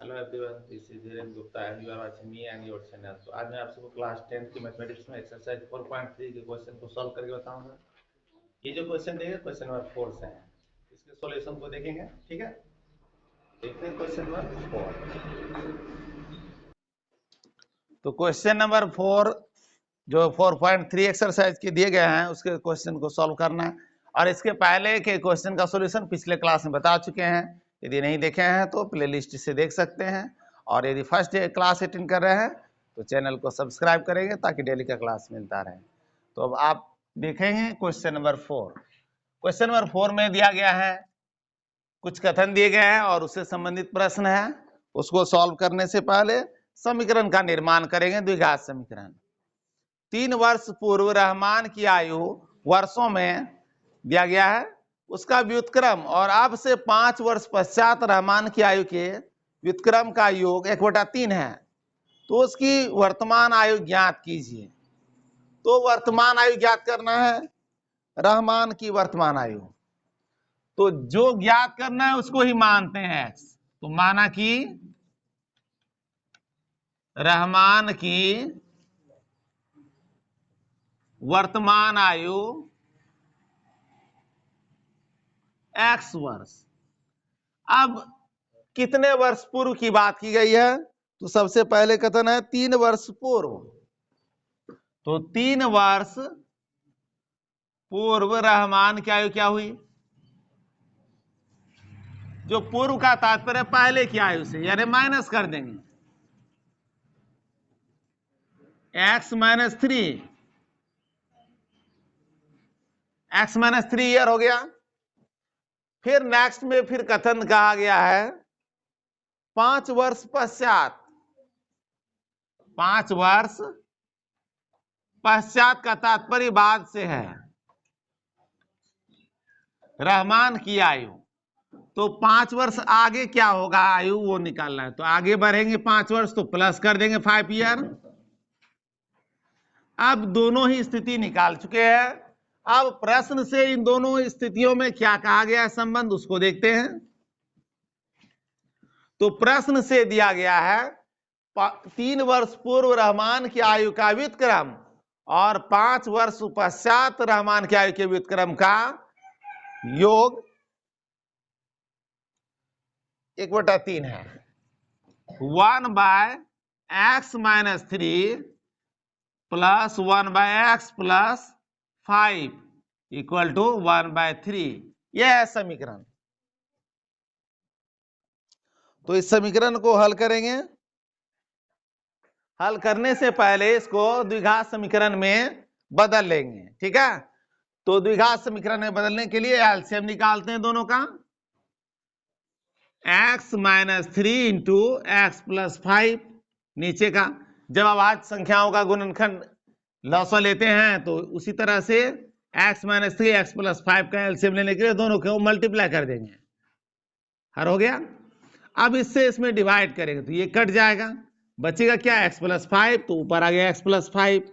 Hello everyone, this is Dhirendra Gupta and you are watching me and your channel. तो आज मैं आप सबको क्लास 10 की मैथमेटिक्स में एक्सरसाइज 4.3 के क्वेश्चन को सॉल्व करके बताऊंगा। ये जो क्वेश्चन देंगे क्वेश्चन नंबर 4 से हैं, इसके सॉल्यूशन को देखेंगे। ठीक है, देखते हैं क्वेश्चन नंबर 4। तो क्वेश्चन नंबर 4 जो 4.3 एक्सरसाइज के दिए गए हैं उसके क्वेश्चन को सॉल्व करना है। और इसके पहले के क्वेश्चन का सॉल्यूशन पिछले क्लास में बता चुके हैं। यदि नहीं देखे हैं तो प्लेलिस्ट से देख सकते हैं, और यदि फर्स्ट क्लास अटेंड कर रहे हैं तो चैनल को सब्सक्राइब करेंगे ताकि डेली का क्लास मिलता रहे। तो अब आप देखेंगे क्वेश्चन नंबर 4। क्वेश्चन नंबर 4 में दिया गया है, कुछ कथन दिए गए हैं और उससे संबंधित प्रश्न है। उसको सॉल्व करने से पहले समीकरण का निर्माण करेंगे, द्विघात समीकरण। 3 वर्ष पूर्व रहमान की आयु वर्षों में दिया गया है, उसका व्युत्क्रम, और अब से 5 वर्ष पश्चात रहमान की आयु के व्युत्क्रम का योग 1/3 है, तो उसकी वर्तमान आयु ज्ञात कीजिए। तो वर्तमान आयु ज्ञात करना है, रहमान की वर्तमान आयु। तो जो ज्ञात करना है उसको ही मानते हैं x। तो माना कि रहमान की वर्तमान आयु x वर्ष। अब कितने वर्ष पूर्व की बात की गई है? तो सबसे पहले कथन है 3 वर्ष पूर्व। तो 3 वर्ष पूर्व रहमान की आयु क्या हुई? जो पूर्व का तात्पर्य पहले की आयु से, यानी माइनस कर देंगे x - 3, x - 3 ईयर हो गया। फिर नेक्स्ट में फिर कथन कहा गया है 5 वर्ष पश्चात। 5 वर्ष पश्चात का तात्पर्य बाद से है, रहमान की आयु। तो 5 वर्ष आगे क्या होगा आयु, वो निकालना है। तो आगे बढ़ेंगे 5 वर्ष तो प्लस कर देंगे 5 ईयर। अब दोनों ही स्थिति निकाल चुके हैं। अब प्रश्न से इन दोनों स्थितियों में क्या कहा गया है संबंध, उसको देखते हैं। तो प्रश्न से दिया गया है 3 वर्ष पूर्व रहमान की आयु का व्युत्क्रम और 5 वर्ष पश्चात रहमान की आयु के व्युत्क्रम का योग 1/3 है। 1/x - 3 plus 1/x plus 5 equal to 1/3। यह है समीकरण। तो इस समीकरण को हल करेंगे। हल करने से पहले इसको द्विघात समीकरण में बदल लेंगे। ठीक है, तो द्विघात समीकरण में बदलने के लिए एलसीएम निकालते हैं दोनों का। x - 3 इंटू एक्स प्लस 5 नीचे का। जब अभाज्य संख्याओं का गुणनखंड लॉसा लेते हैं तो उसी तरह से x - 3 x प्लस 5 का एलसीएम लेने के लिए दोनों को मल्टीप्लाई कर देंगे। हर हो गया। अब इससे इसमें डिवाइड करेंगे तो ये कट जाएगा, बचेगा क्या x प्लस 5। तो ऊपर आ गया x प्लस 5,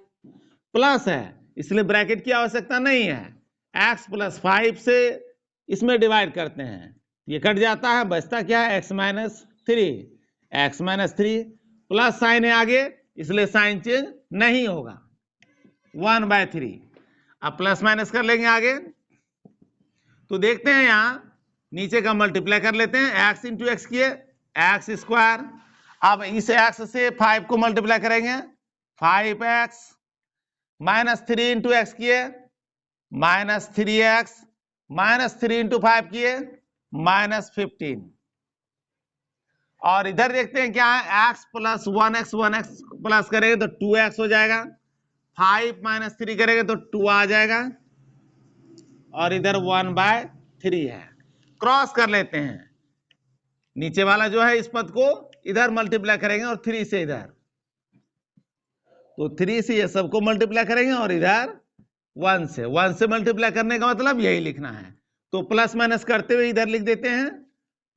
प्लस है इसलिए ब्रैकेट की आवश्यकता नहीं है। x प्लस 5 से इसमें डिवाइड करते हैं, ये कट जाता है, बचता क्या है x - 3। x - 3 प्लस साइन है आगे, इसलिए साइन चेंज नहीं होगा, 1/3। अब प्लस माइनस कर लेंगे आगे। तो देखते हैं यहां नीचे का मल्टीप्लाई कर लेते हैं। x इंटू एक्स किए एक्स स्क्वायर। अब इस x से 5 को मल्टीप्लाई करेंगे 5x - 3 इंटू एक्स किए -3x -3 इंटू 5 किए -15। और इधर देखते हैं क्या है, x plus 1x 1x plus करेंगे तो 2x हो जाएगा, 5 - 3 करेंगे तो 2 आ जाएगा, और इधर 1/3 है। क्रॉस कर लेते हैं, नीचे वाला जो है इस पद को इधर मल्टीप्लाई करेंगे और 3 से इधर, तो 3 से ये सबको मल्टीप्लाई करेंगे और इधर 1 से मल्टीप्लाई करने का मतलब यही लिखना है। तो प्लस माइनस करते हुए इधर लिख देते हैं,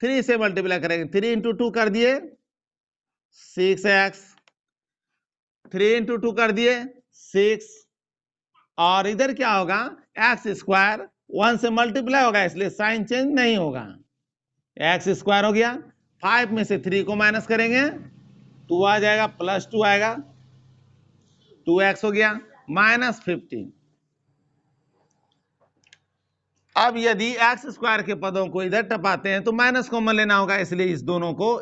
3 से मल्टीप्लाई करेंगे, 3 इंटू 2 कर दिए 6x, 3 इंटू 2 कर दिए 6, और इधर क्या होगा एक्स स्क्वायर 1 से मल्टीप्लाई होगा इसलिए साइन चेंज नहीं होगा, एक्स स्क्वायर हो गया 5 में से 3 को माइनस करेंगे 2 आ जाएगा, प्लस 2 आएगा, 2x हो गया, माइनस 15। अब यदि एक्स स्क्वायर के पदों को इधर टपाते हैं तो माइनस कॉमन लेना होगा, इसलिए इस दोनों को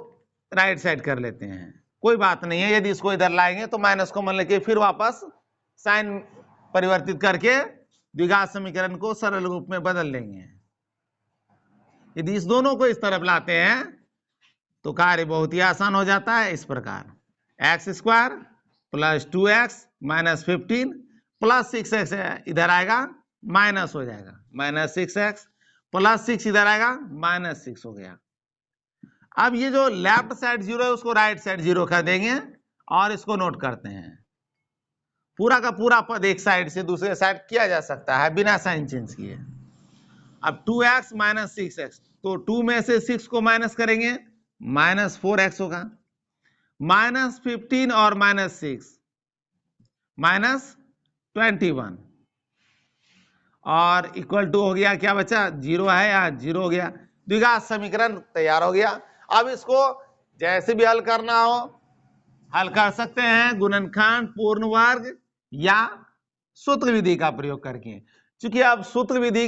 राइट साइड कर लेते हैं। कोई बात नहीं है, यदि इसको इधर लाएंगे तो माइनस कॉमन लेके फिर वापस साइन परिवर्तित करके द्विघात समीकरण को सरल रूप में बदल लेंगे। यदि इस दोनों को इस तरफ लाते हैं तो कार्य बहुत ही आसान हो जाता है। इस प्रकार x square plus 2x minus 15 plus 6x इधर आएगा, माइनस हो जाएगा, माइनस 6x प्लस 6 इधर आएगा, माइनस 6 हो गया। अब ये जो लेफ्ट साइड जीरो है उसको राइट साइड जीरो कर देंगे और इसको नोट करते हैं। पूरा का पूरा पद एक साइड से दूसरे साइड किया जा सकता है बिना साइन चेंज किए। अब 2x माइनस 6x, तो 2 में से 6 को माइनस करेंगे, माइनस 4x होगा, माइनस 15 और माइनस 6 माइनस 21 और इक्वल टू हो गया, क्या बचा, 0 है या 0 हो गया। द्विघात समीकरण तैयार हो गया। अब इसको जैसे भी हल करना हो हल कर सकते हैं, गुणनखंड, पूर्ण वर्ग या सूत्र विधि का प्रयोग करके। चूंकि अब सूत्र विधि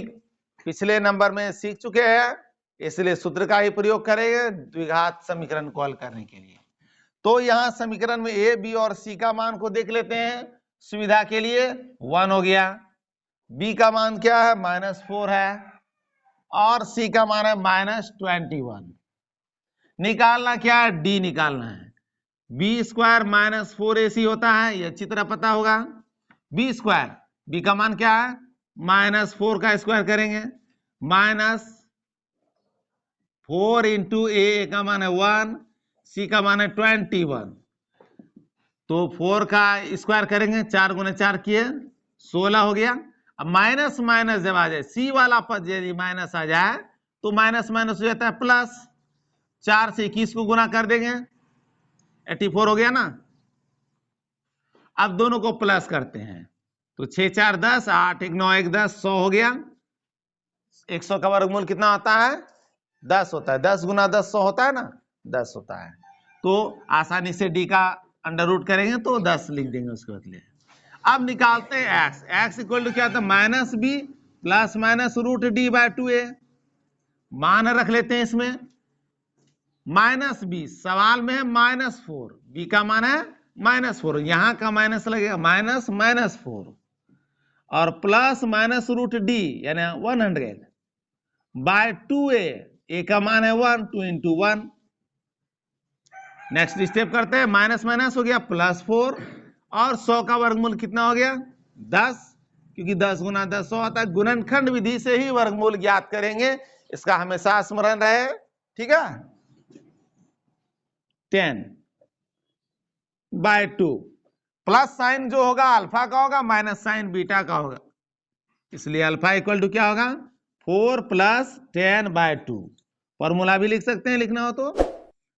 पिछले नंबर में सीख चुके हैं इसलिए सूत्र का ही प्रयोग करेंगे द्विघात समीकरण को हल करने के लिए। तो यहां समीकरण में ए, बी और सी का मान को देख लेते हैं सुविधा के लिए। 1 हो गया, बी का मान क्या है, -4 है, और सी का मान है -21। निकालना क्या है, डी निकालना है। बी स्क्वायर -4ac होता है, यह अच्छी तरह पता होगा। बी स्क्वायर, बी का मान क्या है, -4 का स्क्वायर करेंगे, -4 इंटू ए का मान है 1, सी का मान है 21, तो 4 का स्क्वायर करेंगे, 4 गुने 4 किए 16 हो गया। अब माइनस माइनस जब आ जाए, सी वाला पद यदि माइनस आ जाए तो माइनस माइनस हो जाता है प्लस। 4 से 21 को गुना कर देंगे, 84 हो गया ना। अब दोनों को प्लस करते हैं तो 6 4 10, 8 1 9 1 10, 100 हो गया। 100 का वर्गमूल कितना होता है, 10 होता है। 10 गुना 10 100 होता है ना, 10 होता है। तो आसानी से डी का अंडर रूट करेंगे तो 10 लिख देंगे उसके बदले। अब निकालते हैं एक्स। एक्स इक्वल टू क्या था, minus b plus minus root D by 2a। मान रख लेते हैं इसमें, माइनस बी सवाल में है -4, बी का मान है -4, यहां का माइनस लगेगा, माइनस -4 और प्लस माइनस रूट डी यानी 100 बाय 2a, ए का मान है 1, 2 इंटू 1। नेक्स्ट स्टेप करते हैं, माइनस माइनस हो गया +4 और 100 का वर्गमूल कितना हो गया, 10, क्योंकि 10 गुना 10 100 आता है। गुणनखंड विधि से ही वर्गमूल ज्ञात करेंगे, इसका हमेशा स्मरण रहे, ठीक है। 10 बाय 2, प्लस साइन जो होगा अल्फा का होगा, माइनस साइन बीटा का होगा, इसलिए अल्फा इक्वल टू क्या होगा, 4 + 10 बाय 2। फॉर्मूला भी लिख सकते हैं लिखना हो तो,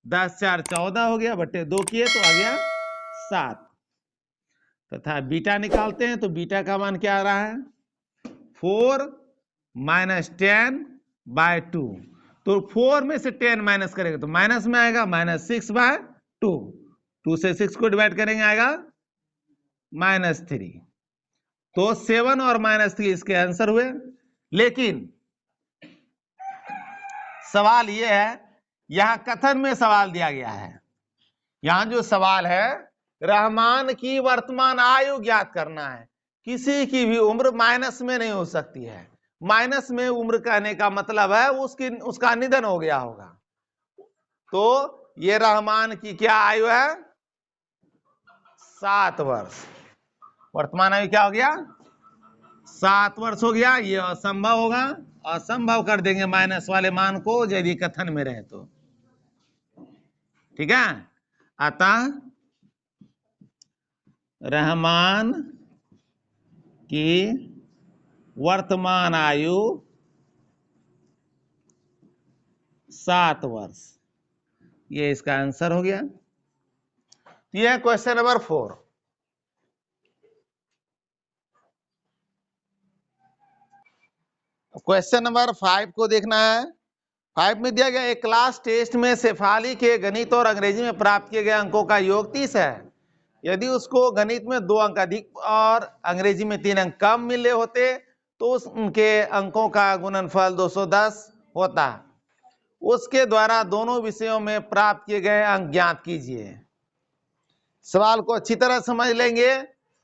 10 4 14 हो गया, बट्टे 2 किए तो आ गया 7। तथा बीटा निकालते हैं तो बीटा का मान क्या आ रहा है, 4 - 10 बाय 2। तो 4 में से 10 माइनस करेंगे तो माइनस में आएगा, -6 बाय 2। 2 से 6 को डिवाइड करेंगे आएगा -3। तो 7 और -3 इसके आंसर हुए। लेकिन सवाल यह है, यहां कथन में सवाल दिया गया है, यहां जो सवाल है रहमान की वर्तमान आयु ज्ञात करना है। किसी की भी उम्र माइनस में नहीं हो सकती है। माइनस में उम्र कहने का मतलब है उसका निधन हो गया होगा। तो ये रहमान की क्या आयु है, 7 वर्ष। वर्तमान आयु क्या हो गया, 7 वर्ष हो गया। ये असंभव होगा, असंभव कर देंगे माइनस वाले मान को यदि कथन में रहे तो, ठीक है। अतः रहमान की वर्तमान आयु 7 वर्ष, ये इसका आंसर हो गया। ये है क्वेश्चन नंबर 4। क्वेश्चन नंबर 5 को देखना है। 5 में दिया गया एक क्लास टेस्ट में शेफाली के गणित और अंग्रेजी में प्राप्त किए गए अंकों का योग 30 है। यदि उसको गणित में 2 अंक अधिक और अंग्रेजी में 3 अंक कम मिले होते तो उनके अंकों का गुणनफल 210 होता। उसके द्वारा दोनों विषयों में प्राप्त किए गए अंक ज्ञात कीजिए। सवाल को अच्छी तरह समझ लेंगे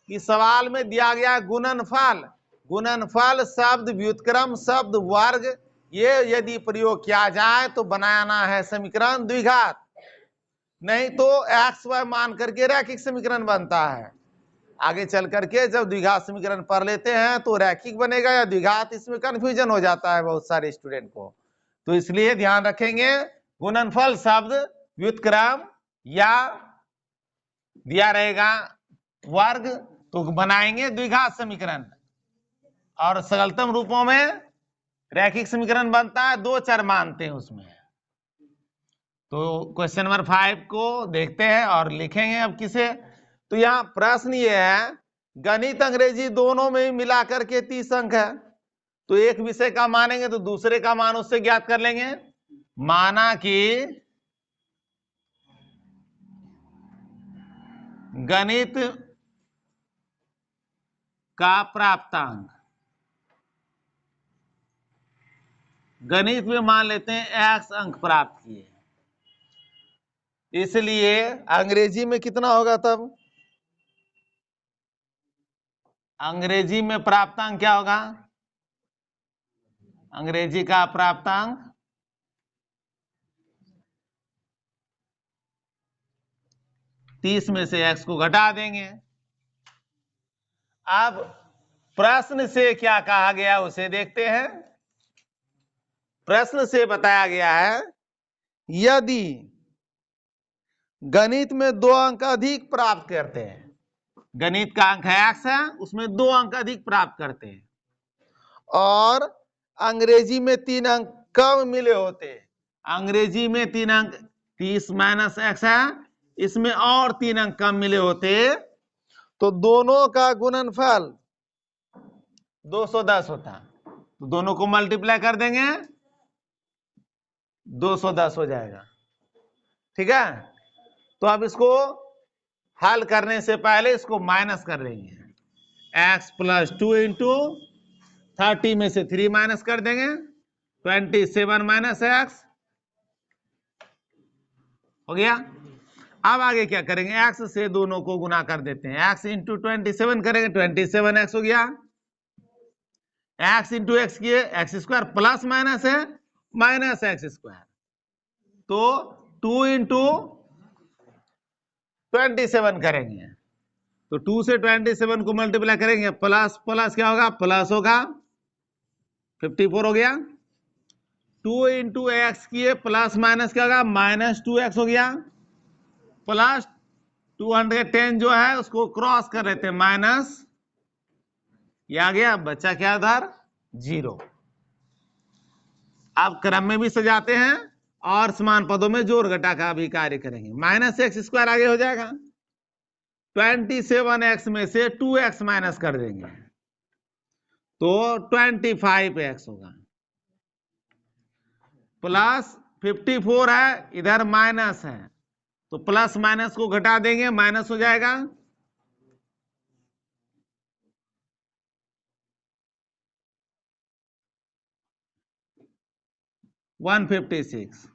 कि सवाल में दिया गया गुणनफल, गुणनफल शब्द, व्युत्क्रम शब्द, वर्ग, ये यदि प्रयोग किया जाए तो बनाना है समीकरण द्विघात, नहीं तो एक्स वाई मान करके रैखिक समीकरण बनता है। आगे चल करके जब द्विघात समीकरण पढ़ लेते हैं तो रैखिक बनेगा या द्विघात, इसमें कंफ्यूजन हो जाता है बहुत सारे स्टूडेंट को। तो इसलिए ध्यान रखेंगे गुणनफल शब्द, व्युत्क्रम या दिया रहेगा वर्ग तो बनाएंगे द्विघात समीकरण, और सरलतम रूपों में रैखिक समीकरण बनता है, 2 चर मानते हैं उसमें। तो क्वेश्चन नंबर 5 को देखते हैं और लिखेंगे अब किसे। तो यहाँ प्रश्न ये है, गणित अंग्रेजी दोनों में मिला करके 30 अंक है, तो एक विषय का मानेंगे तो दूसरे का मान उससे ज्ञात कर लेंगे। माना कि गणित का प्राप्तांक, गणित में मान लेते हैं x अंक प्राप्त किए, इसलिए अंग्रेजी में कितना होगा तब? अंग्रेजी में प्राप्तांक क्या होगा? अंग्रेजी का प्राप्तांक 30 में से x को घटा देंगे। अब प्रश्न से क्या कहा गया उसे देखते हैं। प्रश्न से बताया गया है, यदि गणित में 2 अंक अधिक प्राप्त करते हैं, गणित का अंक है x है, उसमें 2 अंक अधिक प्राप्त करते हैं, और अंग्रेजी में 3 अंक कम मिले होते, अंग्रेजी में 3 अंक 30 माइनस x है, इसमें और 3 अंक कम मिले होते, तो दोनों का गुणनफल 210 होता। तो दोनों को मल्टीप्लाई कर देंगे, 210 हो जाएगा। ठीक है, तो अब इसको हल करने से पहले इसको माइनस कर लेंगे। x प्लस 2 इंटू 30 में से 3 माइनस कर देंगे, 27 माइनस x हो गया। अब आगे क्या करेंगे, x से दोनों को गुना कर देते हैं, x इंटू 27 करेंगे, 27x हो गया। x इंटू एक्स किए, एक्स स्क्वायर प्लस माइनस है, माइनस एक्स स्क्वायर, तो 2 इंटू 27 करेंगे, तो 2 से 27 को मल्टीप्लाई करेंगे, प्लस प्लस क्या होगा, प्लस होगा, 54 हो गया। 2 इंटू एक्स किए, प्लस माइनस क्या होगा, माइनस 2x हो गया, प्लस 210 जो है उसको क्रॉस कर लेते हैं, माइनस, ये आ गया, बचा क्या उधर, 0। अब क्रम में भी सजाते हैं और समान पदों में जोड़ घटा का भी कार्य करेंगे। माइनस एक्स स्क्वायर आगे हो जाएगा, 27x में से 2x माइनस कर देंगे तो 25x होगा, प्लस 54 है, इधर माइनस है, तो प्लस माइनस को घटा देंगे, माइनस हो जाएगा, 156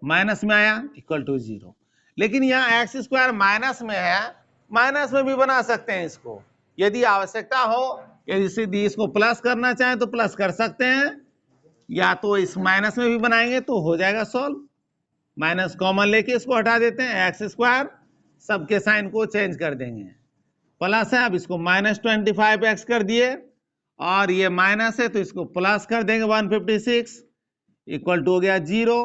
माइनस में आया, इक्वल टू 0। लेकिन यहाँ एक्स स्क्वायर माइनस में है, माइनस में भी बना सकते हैं इसको, यदि आवश्यकता हो, यदि इसको प्लस करना चाहें तो प्लस कर सकते हैं, या तो इस माइनस में भी बनाएंगे तो हो जाएगा सॉल्व। माइनस कॉमन लेके इसको हटा देते हैं, एक्स स्क्वायर, सबके साइन को चेंज कर देंगे, प्लस है, अब इसको माइनस 25x कर दिए, और ये माइनस है तो इसको प्लस कर देंगे, 156 इक्वल टू हो गया 0।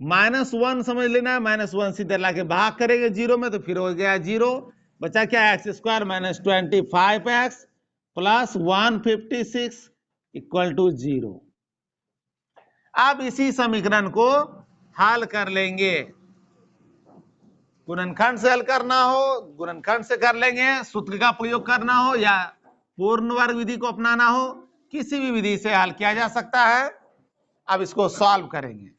-1 समझ लेना है, -1 सीधे लाके भाग करेंगे 0 में तो फिर हो गया 0, बचा क्या, x square minus 25x plus 156 equal to 0। अब इसी समीकरण को हल कर लेंगे, गुणनखंड से हल करना हो गुणनखंड से कर लेंगे, सूत्र का प्रयोग करना हो या पूर्ण वर्ग विधि को अपनाना हो किसी भी विधि से हल किया जा सकता है। अब इसको सॉल्व करेंगे।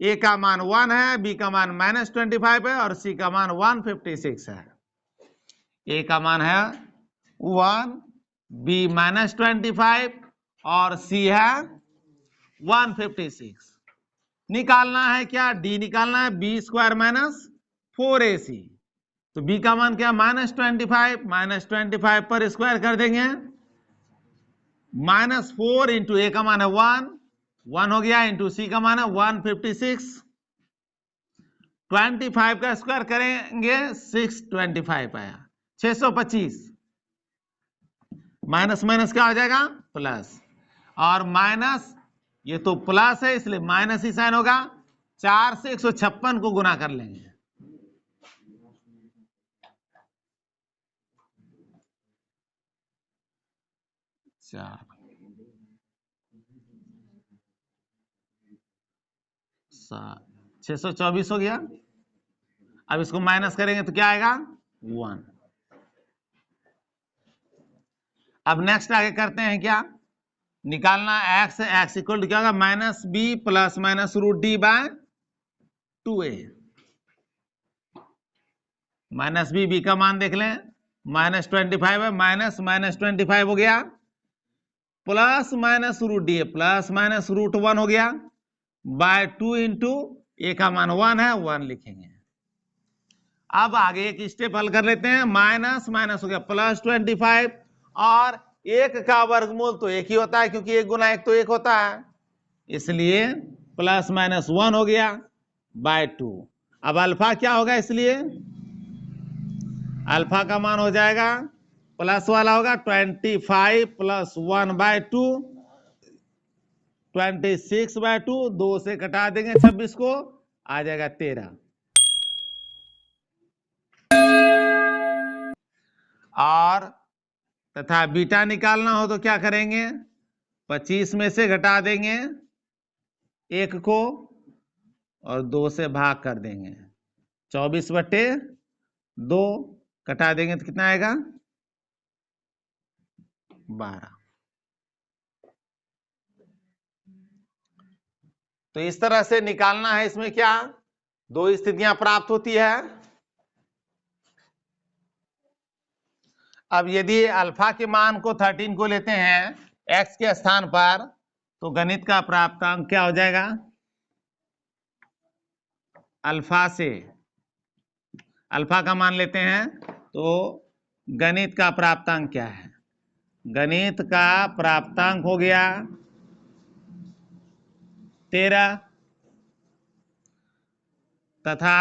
ए का मान 1 है, बी का मान -25 है और सी का मान 156 है। ए का मान है 1, बी -25 और सी है 156। निकालना है क्या? डी निकालना है, b² - 4ac। तो b का मान क्या? -25 पर स्क्वायर कर देंगे, -4 इंटू ए का मान है 1 हो गया, इंटू सी का मान है 156। 25 का स्क्वायर करेंगे 625 आया, 625। माइनस माइनस क्या हो जाएगा? प्लस। और माइनस ये तो प्लस है इसलिए माइनस ही साइन होगा। 4 से 156 को गुना कर लेंगे। 4 624 हो गया। अब इसको माइनस करेंगे तो क्या आएगा? 1। अब नेक्स्ट आगे करते हैं क्या? निकालना x इक्वल टू क्या होगा? -b plus -√d/2a। -b b का मान देख लें, -25 है, -25 हो गया, प्लस -√d प्लस -√1 हो गया, बाय 2 इंटू ए का मान 1 है, 1 लिखेंगे। अब आगे एक स्टेप हल कर लेते हैं। माइनस माइनस हो गया +25 और 1 का वर्गमूल तो 1 ही होता है क्योंकि 1 गुना 1 तो 1 होता है, इसलिए +-1 हो गया बाय 2। अब अल्फा क्या होगा? इसलिए अल्फा का मान हो जाएगा प्लस वाला होगा 25 + 1/2, 26/2, 2 से कटा देंगे 26 को, आ जाएगा 13। और तथा बीटा निकालना हो तो क्या करेंगे? 25 में से घटा देंगे 1 को और 2 से भाग कर देंगे, 24/2 कटा देंगे तो कितना आएगा? 12। तो इस तरह से निकालना है। इसमें क्या 2 स्थितियां प्राप्त होती है। अब यदि अल्फा के मान को 13 को लेते हैं x के स्थान पर, तो गणित का प्राप्तांक क्या हो जाएगा? अल्फा से अल्फा का मान लेते हैं तो गणित का प्राप्तांक क्या है? गणित का प्राप्तांक हो गया 13 तथा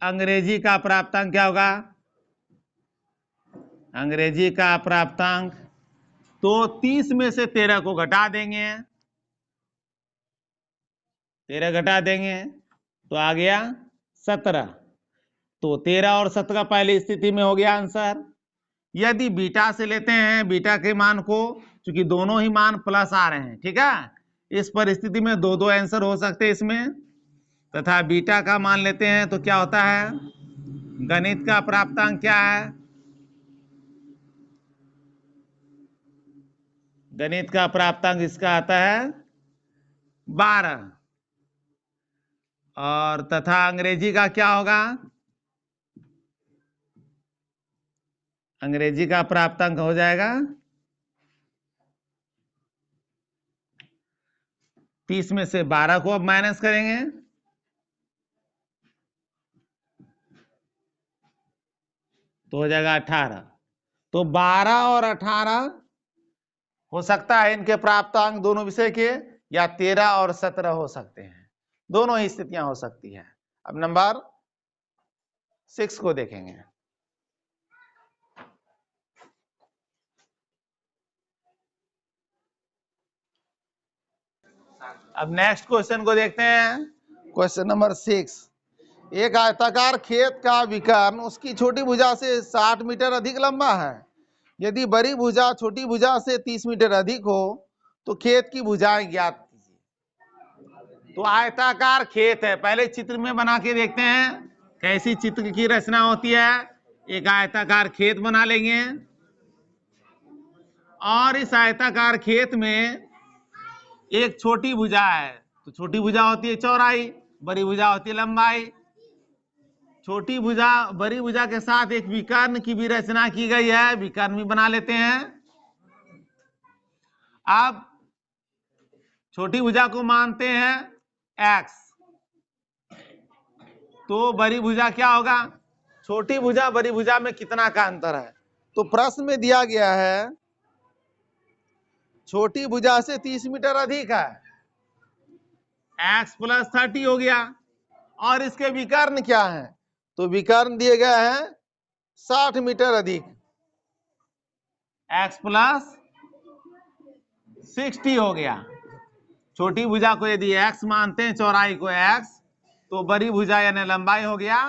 अंग्रेजी का प्राप्तांक क्या होगा? अंग्रेजी का प्राप्तांक तो 30 में से 13 को घटा देंगे, 13 घटा देंगे तो आ गया 17। तो 13 और 17 पहली स्थिति में हो गया आंसर। यदि बीटा से लेते हैं, बीटा के मान को, क्योंकि दोनों ही मान प्लस आ रहे हैं, ठीक है, इस परिस्थिति में दो दो आंसर हो सकते हैं इसमें। तथा बीटा का मान लेते हैं तो क्या होता है? गणित का प्राप्तांक क्या है? गणित का प्राप्तांक इसका आता है 12। और तथा अंग्रेजी का क्या होगा? अंग्रेजी का प्राप्तांक हो जाएगा 30 में से 12 को अब माइनस करेंगे तो हो जाएगा 18। तो 12 और 18 हो सकता है इनके प्राप्तांक दोनों विषय के, या 13 और 17 हो सकते हैं, दोनों ही स्थितियां हो सकती हैं। अब नंबर 6 को देखेंगे। अब नेक्स्ट क्वेश्चन को देखते हैं। Question number 6। एक आयताकार खेत का विकर्ण उसकी छोटी भुजा से 60 मीटर अधिक लंबा है। यदि बड़ी भुजा छोटी भुजा से 30 मीटर अधिक हो तो खेत की भुजाएं ज्ञात कीजिए। तो आयताकार खेत है, पहले चित्र में बना के देखते हैं कैसी चित्र की रचना होती है। एक आयताकार खेत बना लेंगे और इस आयताकार खेत में एक छोटी भुजा है, तो छोटी भुजा होती है चौड़ाई, बड़ी भुजा होती है लंबाई। छोटी भुजा बड़ी भुजा के साथ एक विकर्ण की भी रचना की गई है, विकर्ण भी बना लेते हैं। अब छोटी भुजा को मानते हैं x, तो बड़ी भुजा क्या होगा? छोटी भुजा बड़ी भुजा में कितना का अंतर है? तो प्रश्न में दिया गया है छोटी भुजा से 30 मीटर अधिक है, x प्लस 30 हो गया। और इसके विकर्ण क्या है? तो विकर्ण दिए गए हैं 60 मीटर अधिक, x प्लस 60 हो गया। छोटी भुजा को यदि x मानते हैं, चौड़ाई को x, तो बड़ी भुजा यानी लंबाई हो गया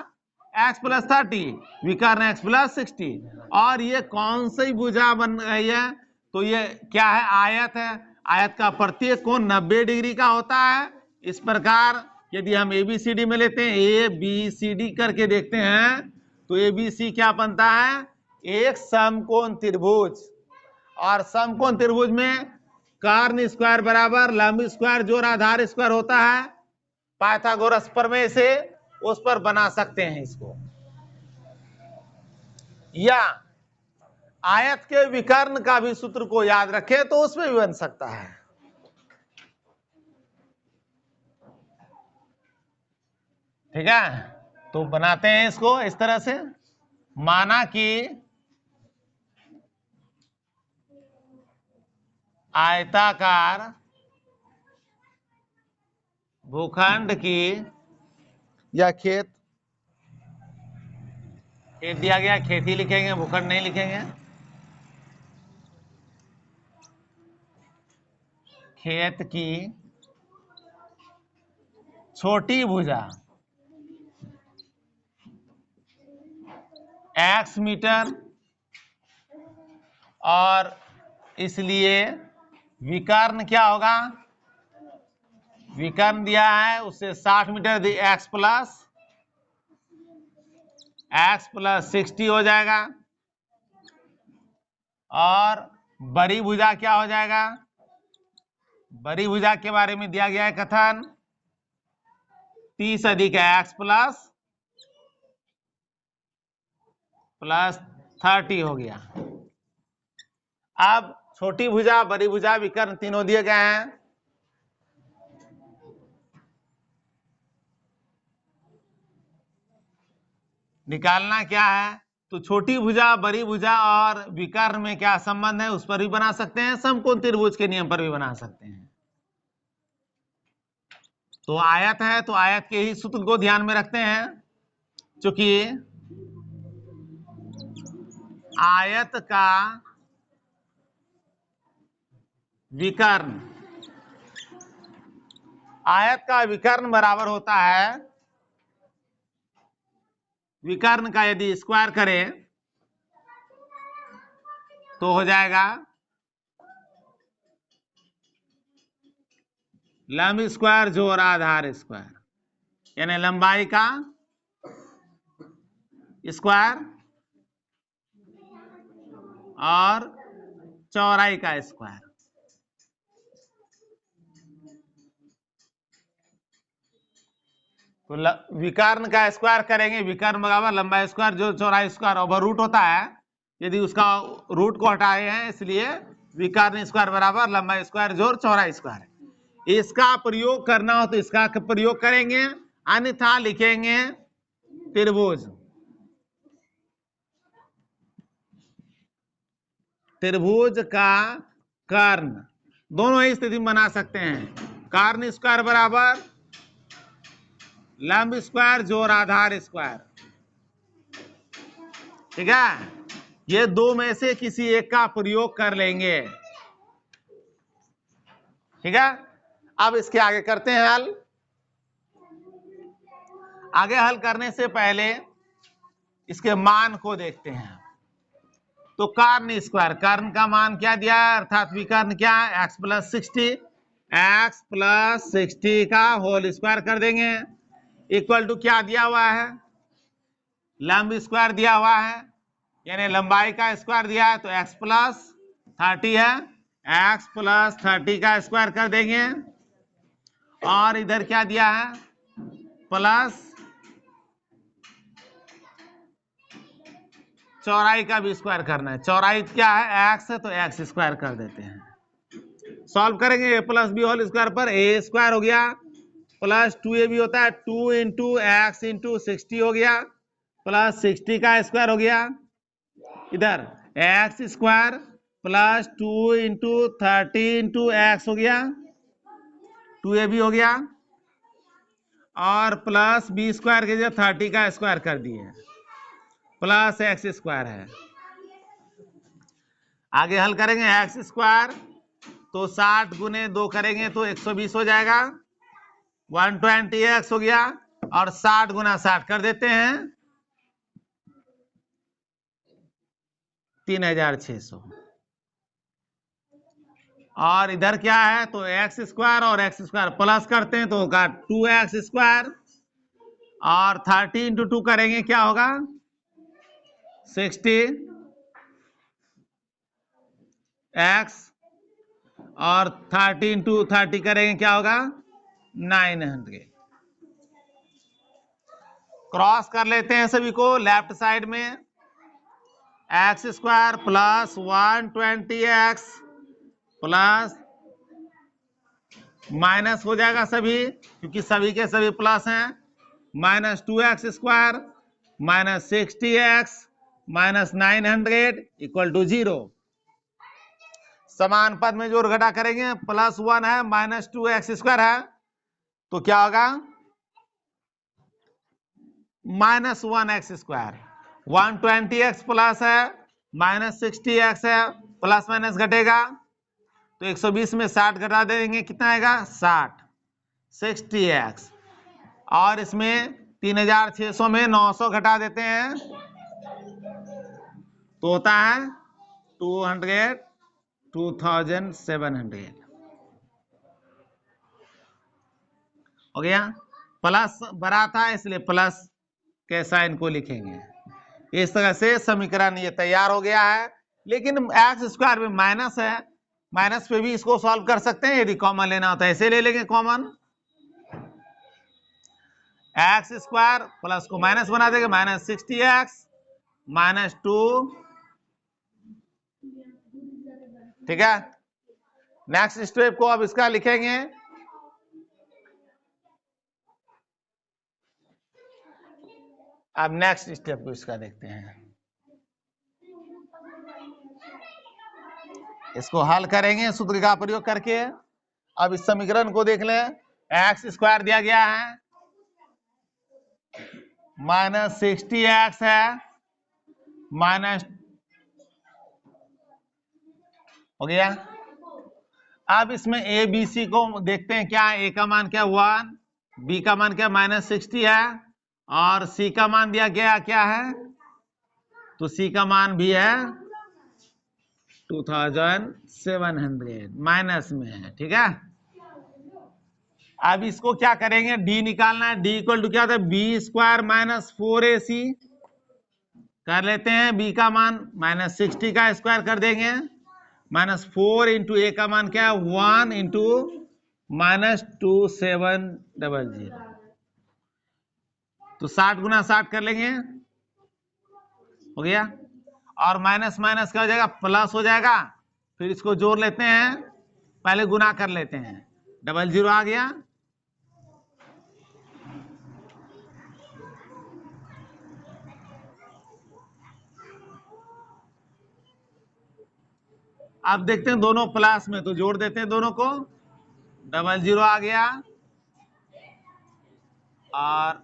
x प्लस 30, विकर्ण x प्लस 60। और ये कौन सी भुजा बन गई है? तो ये क्या है? आयत है। आयत का प्रत्येक कोण 90 डिग्री का होता है। इस प्रकार यदि हम ABCD में लेते हैं, ABCD करके देखते हैं, तो ABC क्या बनता है? एक समकोण त्रिभुज। और समकोण त्रिभुज में कर्ण स्क्वायर बराबर लंब स्क्वायर जोड़ आधार स्क्वायर होता है। पाइथागोरस प्रमेय से उस पर बना सकते हैं इसको, या आयत के विकर्ण का भी सूत्र को याद रखें तो उसमें भी बन सकता है। ठीक है, तो बनाते हैं इसको इस तरह से। माना कि आयताकार भूखंड की, या खेत दिया गया, खेती लिखेंगे, भूखंड नहीं लिखेंगे। खेत की छोटी भुजा x मीटर, और इसलिए विकर्ण क्या होगा? विकर्ण दिया है उससे 60 मीटर, x प्लस 60 हो जाएगा। और बड़ी भुजा क्या हो जाएगा? बड़ी भुजा के बारे में दिया गया है कथन 30 अधिक है x प्लस 30 हो गया। अब छोटी भुजा बड़ी भुजा विकर्ण तीनों दिए गए हैं। निकालना क्या है? तो छोटी भुजा बड़ी भुजा और विकर्ण में क्या संबंध है उस पर भी बना सकते हैं, समकोण त्रिभुज के नियम पर भी बना सकते हैं। तो आयत है तो आयत के ही सूत्र को ध्यान में रखते हैं, क्योंकि आयत का विकर्ण, आयत का विकर्ण बराबर होता है, विकर्ण का यदि स्क्वायर करें तो हो जाएगा लंब स्क्वायर जोड़ आधार स्क्वायर, यानी लंबाई का स्क्वायर और चौड़ाई का स्क्वायर। तो विकर्ण का स्क्वायर करेंगे, विकर्ण बराबर लंबाई स्क्वायर जो चौड़ाई स्क्वायर, ओवर रूट होता है, यदि उसका रूट को हटाए हैं इसलिए विकर्ण स्क्वायर बराबर लंबाई स्क्वायर जोड़ चौड़ाई स्क्वायर। इसका प्रयोग करना हो तो इसका प्रयोग करेंगे, अन्यथा लिखेंगे त्रिभुज। त्रिभुज का कर्ण दोनों ही स्थिति में बना सकते हैं, कर्ण स्क्वायर बराबर लंब स्क्वायर जोड़ आधार स्क्वायर। ठीक है, ये दो में से किसी एक का प्रयोग कर लेंगे। ठीक है, अब इसके आगे करते हैं हल। आगे हल करने से पहले इसके मान को देखते हैं। तो कर्ण स्क्वायर, कर्ण का मान क्या दिया है, अर्थात विकर्ण क्या है? x प्लस 60, x प्लस 60 का होल स्क्वायर कर देंगे, इक्वल टू क्या दिया हुआ है? लंब स्क्वायर दिया हुआ है, यानी लंबाई का स्क्वायर दिया है, तो x प्लस 30 है, x प्लस 30 का स्क्वायर कर देंगे और इधर क्या दिया है प्लस चौड़ाई का भी स्क्वायर करना है। चौड़ाई क्या है x है तो x स्क्वायर कर देते हैं। सॉल्व करेंगे a plus b whole square पर a स्क्वायर हो गया प्लस 2ab होता है 2 इंटू एक्स इंटू 60 हो गया प्लस 60 का स्क्वायर हो गया इधर x square plus 2 into 30 into x हो गया 2ab हो गया और प्लस बी स्क्वायर के जगह 30 का स्क्वायर कर दिए प्लस एक्स स्क्वायर है। आगे हल करेंगे एक्स स्क्वायर तो 60 गुने 2 करेंगे तो 120 हो जाएगा 120x हो गया और 60 गुना 60 कर देते हैं 3600 और इधर क्या है तो एक्स स्क्वायर और एक्स स्क्वायर प्लस करते हैं तो होगा 2x स्क्वायर और 30 इंटू 2 करेंगे क्या होगा 60 x और 30 इंटू 30 करेंगे क्या होगा 900। क्रॉस कर लेते हैं सभी को लेफ्ट साइड में x square plus 120x plus minus हो जाएगा सभी क्योंकि सभी के सभी प्लस हैं minus 2x square minus 60x minus 900 equal to 0। समान पद में जोड़ घटा करेंगे प्लस 1 है माइनस 2x स्क्वायर है तो क्या होगा minus 1x square 120x plus है माइनस 60x है प्लस माइनस घटेगा तो 120 में 60 घटा देंगे कितना आएगा 60x और इसमें 3600 में 900 घटा देते हैं तो होता है 2700 हो गया। प्लस बड़ा था इसलिए प्लस के साइन को लिखेंगे। इस तरह से समीकरण ये तैयार हो गया है लेकिन एक्स स्क्वायर में माइनस है माइनस पे भी इसको सॉल्व कर सकते हैं यदि कॉमन लेना होता है ऐसे ले लेंगे कॉमन एक्स स्क्वायर प्लस को माइनस बना देंगे माइनस 60x माइनस 2 ठीक है। नेक्स्ट स्टेप को अब इसका लिखेंगे अब नेक्स्ट स्टेप को इसका देखते हैं इसको हल करेंगे सूत्र का प्रयोग करके। अब इस समीकरण को देख लें एक्स स्क्वायर दिया गया है माइनस 60x है माइनस हो गया। अब इसमें ए बी सी को देखते हैं क्या ए का मान क्या 1 बी का मान क्या माइनस 60 है और सी का मान दिया गया क्या है तो सी का मान भी है 2700 माइनस में है ठीक है। अब इसको क्या करेंगे डी निकालना है डी इक्वल टू क्या होता है बी स्क्वायर माइनस 4ac कर लेते हैं बी का मान माइनस 60 का स्क्वायर कर देंगे माइनस 4 इंटू ए का मान क्या है 1 इंटू माइनस 2700 तो 60 गुना 60 कर लेंगे हो गया और माइनस माइनस क्या हो जाएगा प्लस हो जाएगा फिर इसको जोड़ लेते हैं पहले गुना कर लेते हैं 00 आ गया अब देखते हैं दोनों प्लस में तो जोड़ देते हैं दोनों को 00 आ गया और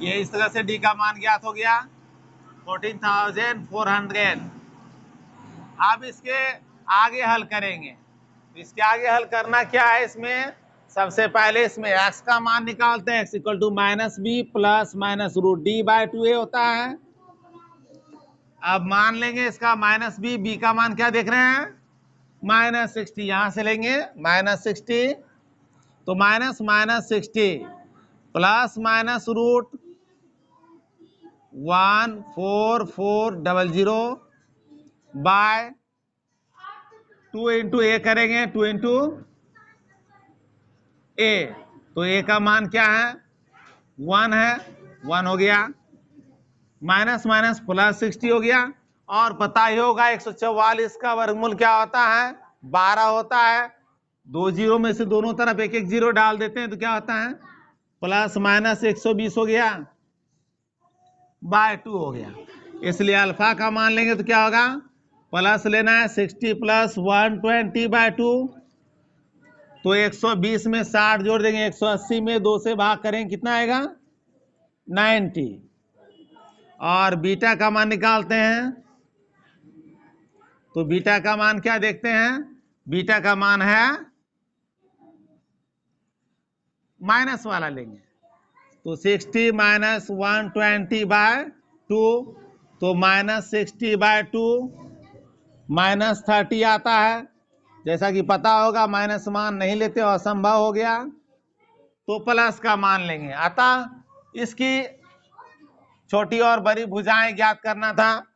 ये इस तरह से डी का मान ज्ञात हो गया 14,400। अब इसके आगे हल करेंगे इसके आगे हल करना क्या है इसमें सबसे पहले इसमें x का मान निकालते हैं x equal to minus b plus minus root D by 2a होता है। अब मान लेंगे इसका माइनस बी का मान क्या देख रहे हैं माइनस 60 यहां से लेंगे माइनस 60 तो minus minus 60 plus minus root 14400 by 2 into a करेंगे, 2 इंटू ए, तो ए का मान क्या है 1 है, 1 हो गया, माइनस माइनस प्लस 60 हो गया। और पता ही होगा 144 का वर्गमूल क्या होता है 12 होता है। 2 जीरो में से दोनों तरफ एक एक जीरो डाल देते हैं तो क्या होता है प्लस माइनस 120 हो गया बाय 2 हो गया। इसलिए अल्फा का मान लेंगे तो क्या होगा प्लस लेना है 60 प्लस 120 बाय 2, तो 120 में 60 जोड़ देंगे, 180 में 2 से भाग करेंगे कितना आएगा 90। और बीटा का मान निकालते हैं तो बीटा का मान क्या देखते हैं, बीटा का मान है माइनस वाला लेंगे, तो 60 माइनस 120 बाय 2, तो माइनस 60 बाय 2 माइनस 30 आता है। जैसा कि पता होगा माइनस मान नहीं लेते, असंभव हो गया, तो प्लस का मान लेंगे। अतः इसकी छोटी और बड़ी भुजाएं ज्ञात करना था,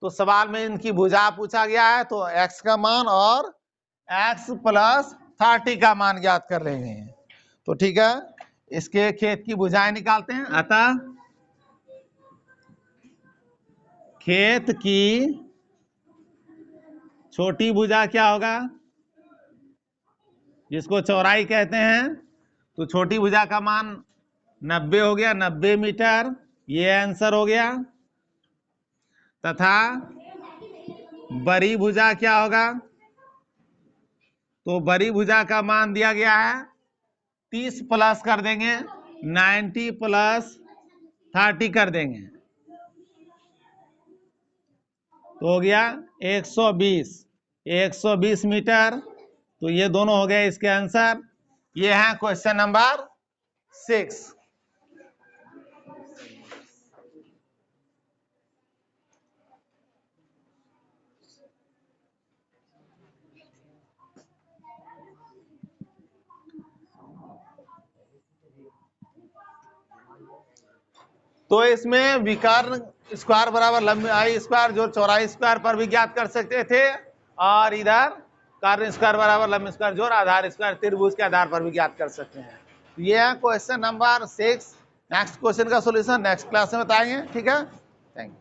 तो सवाल में इनकी भुजा पूछा गया है, तो x का मान और x प्लस 30 का मान ज्ञात कर लेंगे। तो ठीक है, इसके खेत की भुजाएं निकालते हैं। अतः खेत की छोटी भुजा क्या होगा, जिसको चौड़ाई कहते हैं, तो छोटी भुजा का मान 90 हो गया, 90 मीटर, ये आंसर हो गया। तथा बड़ी भुजा क्या होगा, तो बड़ी भुजा का मान दिया गया है 30 प्लस कर देंगे, 90 प्लस 30 कर देंगे, तो हो गया 120 मीटर। तो ये दोनों हो गए इसके आंसर। ये है क्वेश्चन नंबर 6। तो इसमें विकर्ण स्क्वायर बराबर लंबाई स्क्वायर जोड़ चौड़ाई स्क्वायर पर भी ज्ञात कर सकते थे, और इधर कर्ण स्क्वायर बराबर लंब स्क्वायर जोड़ आधार स्क्वायर त्रिभुज के आधार पर भी ज्ञात कर सकते हैं। तो ये है क्वेश्चन नंबर 6। नेक्स्ट क्वेश्चन का सॉल्यूशन नेक्स्ट क्लास में बताएंगे। ठीक है, थैंक यू।